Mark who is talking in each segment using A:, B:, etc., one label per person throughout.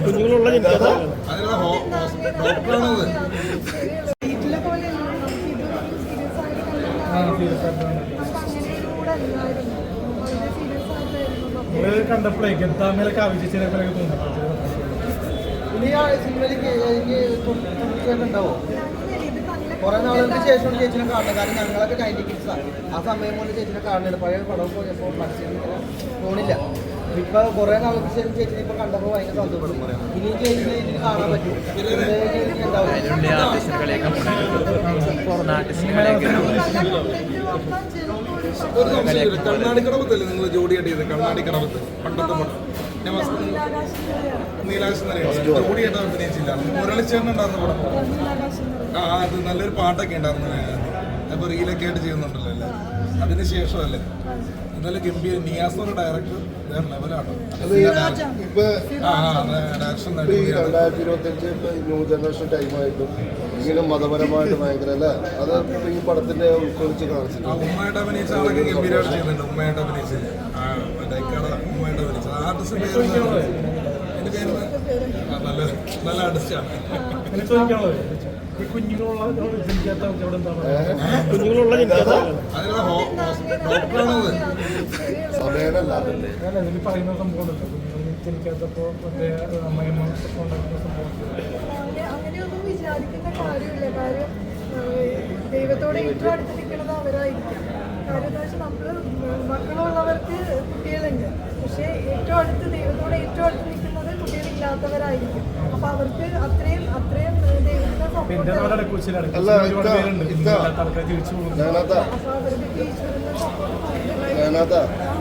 A: കുഞ്ഞുങ്ങളുള്ള
B: കണ്ടപ്പോഴേ ഗദ്ദാമേലൊക്കെ ആവശ്യിച്ചതിനൊക്കെ തോന്നുന്നു.
C: ഉണ്ടാവോ കുറെ നാളുകൾക്ക് ശേഷം ചേച്ചിനെ കാണുന്നത്? കാരണം ഞങ്ങളൊക്കെ 90 കിഡ്സാണ്. ആ സമയം കൊണ്ട് ചേച്ചിനെ കാണുന്നുണ്ട്. പഴയ പടം പോയപ്പോൾ മനസ്സിൽ തോന്നില്ല. ഇപ്പൊ കുറെ നാൾക്ക് ശേഷം ചേച്ചിനെ ഇപ്പൊ കണ്ടപ്പോൾ ഭയങ്കര സന്തോഷം. ഇനി ചേച്ചിനെ കാണാൻ പറ്റും.
D: കണ്ണാടിക്കടവത്തല്ലേ നിങ്ങൾ ജോഡിയായിട്ട് ചെയ്ത്? കണ്ണാടിക്കടവത്ത് പണ്ടത്തെ പടം നീലാകാശം ജോഡിയായിട്ട് അഭിനയിച്ചില്ല. മുരളിച്ചേട്ടൻ ഉണ്ടായിരുന്ന പടം. അത് നല്ലൊരു പാട്ടൊക്കെ ഉണ്ടായിരുന്നു. അപ്പൊ റീലൊക്കെ ആയിട്ട് ചെയ്യുന്നുണ്ടല്ലോ അല്ലേ? അതിന് ശേഷമല്ലേ നല്ല ഗംഭീര നിയാസോടെ ഡയറക്ടർ വേറെ ലെവലാട്ടോ. ഡയറക്ഷൻ
E: 2025 ന്യൂ ജനറേഷൻ ടൈമായിട്ടും ഇങ്ങനെ മതപരമായിട്ട് ഭയങ്കര അല്ലേ? അത് ഈ പടത്തിന്റെ ഉൾക്കൊള്ളിച്ച് കാണിച്ചിട്ടുണ്ട്.
D: ഉമ്മയായിട്ട് അഭിനയിച്ച ആളൊക്കെ ഗംഭീരമായിട്ട് ചെയ്യുന്നുണ്ട്. ഉമ്മയായിട്ട് അഭിനയിച്ചില്ല, ഉമ്മയായിട്ട് അഭിനയിച്ചത് ആർട്ടിസ്റ്റ് പേര് എന്റെ പേര് നല്ല ആർട്ടിസ്റ്റാണ്.
B: കുഞ്ഞുങ്ങളുള്ള പറയുന്ന സംഭവമുണ്ടല്ലോ, ജനിക്കാത്തപ്പോ അമ്മയമ്മ
F: അങ്ങനെയൊന്നും വിചാരിക്കുന്ന കാര്യമില്ല. കാര്യം ദൈവത്തോടെ ഏറ്റവും അടുത്ത് നിൽക്കുന്നത് അവരായിരിക്കും. കാര്യം എന്താ വെച്ചാൽ നമ്മള് മക്കളുള്ളവർക്ക് കുട്ടികളുണ്ട്, പക്ഷെ ഏറ്റവും അടുത്ത് ദൈവത്തോടെ ഏറ്റവും അടുത്ത് നിൽക്കുന്നത് കുട്ടികളില്ലാത്തവരായിരിക്കും. അപ്പൊ അവർക്ക് അത്രയും ദൈവത്തിന്റെ സപ്പോർട്ട്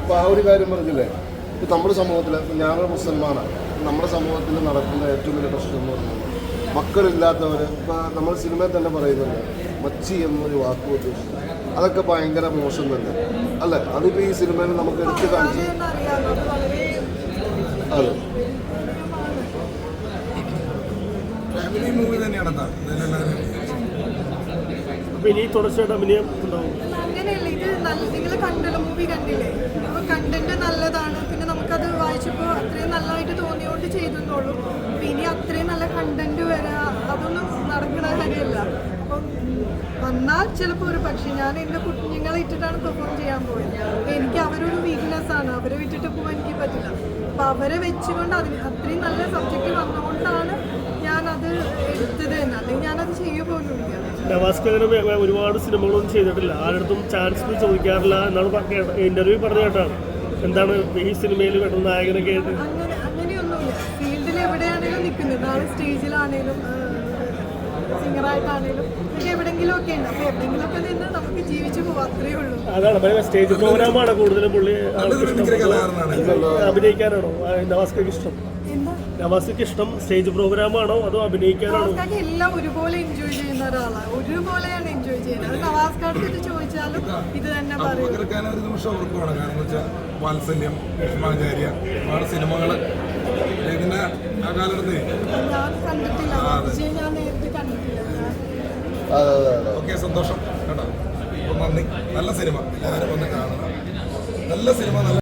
E: ഇപ്പൊ ആ ഒരു കാര്യം പറഞ്ഞില്ലേ, ഇപ്പൊ നമ്മുടെ സമൂഹത്തിൽ ഞങ്ങൾ മുസൽമാനാണ്. നമ്മുടെ സമൂഹത്തിൽ നടക്കുന്ന ഏറ്റവും വലിയ പ്രശ്നം എന്ന് പറയുന്നത് മക്കളില്ലാത്തവർ. ഇപ്പൊ നമ്മൾ സിനിമയിൽ തന്നെ പറയുന്നുണ്ട് മച്ചി എന്നൊരു വാക്ക് ഉദ്ദേശിച്ചു. അതൊക്കെ ഭയങ്കര മോശം തന്നെ അല്ലേ? അതിപ്പോ ഈ സിനിമയിൽ നമുക്ക് എടുത്തു കാണിച്ചു. അതെ,
D: ഫാമിലി മൂവി തന്നെയാണ്.
A: ഇനി തുടർച്ചയായിട്ട് അഭിനയം ഉണ്ടാവും.
F: അങ്ങനെയല്ല, ഇത് നിങ്ങൾ കണ്ടല്ലോ, മൂവി കണ്ടില്ലേ? അപ്പൊ കണ്ടന്റ് നല്ലതാണ്. പിന്നെ നമുക്കത് വായിച്ചപ്പോൾ അത്രയും നല്ലതായിട്ട് തോന്നിയോണ്ട് ചെയ്തെന്നുള്ളൂ. അപ്പൊ ഇനി അത്രയും നല്ല കണ്ടന്റ് വരാ, അതൊന്നും നടക്കുന്ന കാര്യമല്ല. അപ്പം വന്നാൽ ചിലപ്പോൾ ഒരു പക്ഷേ ഞാൻ എൻ്റെ കുഞ്ഞുങ്ങളെ ഇട്ടിട്ടാണ് പെർഫോം ചെയ്യാൻ പോയത്. എനിക്ക് അവരൊരു വീക്ക്നെസ് ആണ്, അവരെ വിട്ടിട്ട് പോകാൻ എനിക്ക് പറ്റില്ല. അപ്പം അവരെ വെച്ചുകൊണ്ട് അത്രയും നല്ല സബ്ജക്റ്റ് വന്നുകൊണ്ടാണ് ഞാനത് എടുത്തത് തന്നെ, അല്ലെങ്കിൽ ഞാനത് ചെയ്യുക പോലും ഇല്ല.
A: നവാസ്കർ ഒരുപാട് സിനിമകളൊന്നും ചെയ്തിട്ടില്ല, ആരുടെ ചാൻസ് ചോദിക്കാറില്ല എന്നാണ് ഇന്റർവ്യൂ പറഞ്ഞു കേട്ടാണ്. എന്താണ് ഈ സിനിമയിൽ പെട്ടെന്ന് നായകനൊക്കെ ആയിട്ട്?
F: അങ്ങനെയൊന്നുമില്ല. ഫീൽഡിൽ എവിടെയാണെങ്കിലും നിൽക്കുന്നത്, നാളെ സ്റ്റേജിലാണേലും സിംഗറായിട്ടാണേലും ഇതൊക്കെ എവിടെയെങ്കിലും ഒക്കെ ഉണ്ട്. അപ്പോൾ എവിടെയെങ്കിലുമൊക്കെ നിന്ന് നമുക്ക് ജീവിച്ചു പോകാം, അത്രയേ ഉള്ളൂ.
A: അതാണ് സ്റ്റേജ് പ്രോഗ്രാമാണ് കൂടുതലും പുള്ളി അഭിനയിക്കാനാണോ നവാസ്കർക്ക് ഇഷ്ടം? നവാസ്കർക്ക് ഇഷ്ടം സ്റ്റേജ് പ്രോഗ്രാമാണോ അതോ അഭിനയിക്കാനാണോ?
F: എല്ലാം ഒരുപോലെ എൻജോയ് ചെയ്യുന്ന ഒരാളാണ്, ഒരുപോലെയാണ് എൻജോയ് ചെയ്യുന്നത്. നവാസ്കാർക്ക് ഇത് ചോദിച്ചാലും ഇത് തന്നെ പറയും.
D: ഒരു നിമിഷം അവർക്ക് വേണം. കാരണം എന്ന് വെച്ചാൽ വാത്സല്യം, ഭീഷ്മാചാര്യ, ഒരുപാട് സിനിമകൾ ഇതിന്റെ ആ കാലത്ത്
F: ഞാൻ കണ്ടിട്ടില്ല, ഞാൻ നേരിട്ട് കണ്ടിട്ടില്ല.
D: ഓക്കെ, സന്തോഷം കേട്ടോ. നന്ദി. നല്ല സിനിമ എല്ലാവരും വന്ന് കാണണം. നല്ല സിനിമ, നല്ല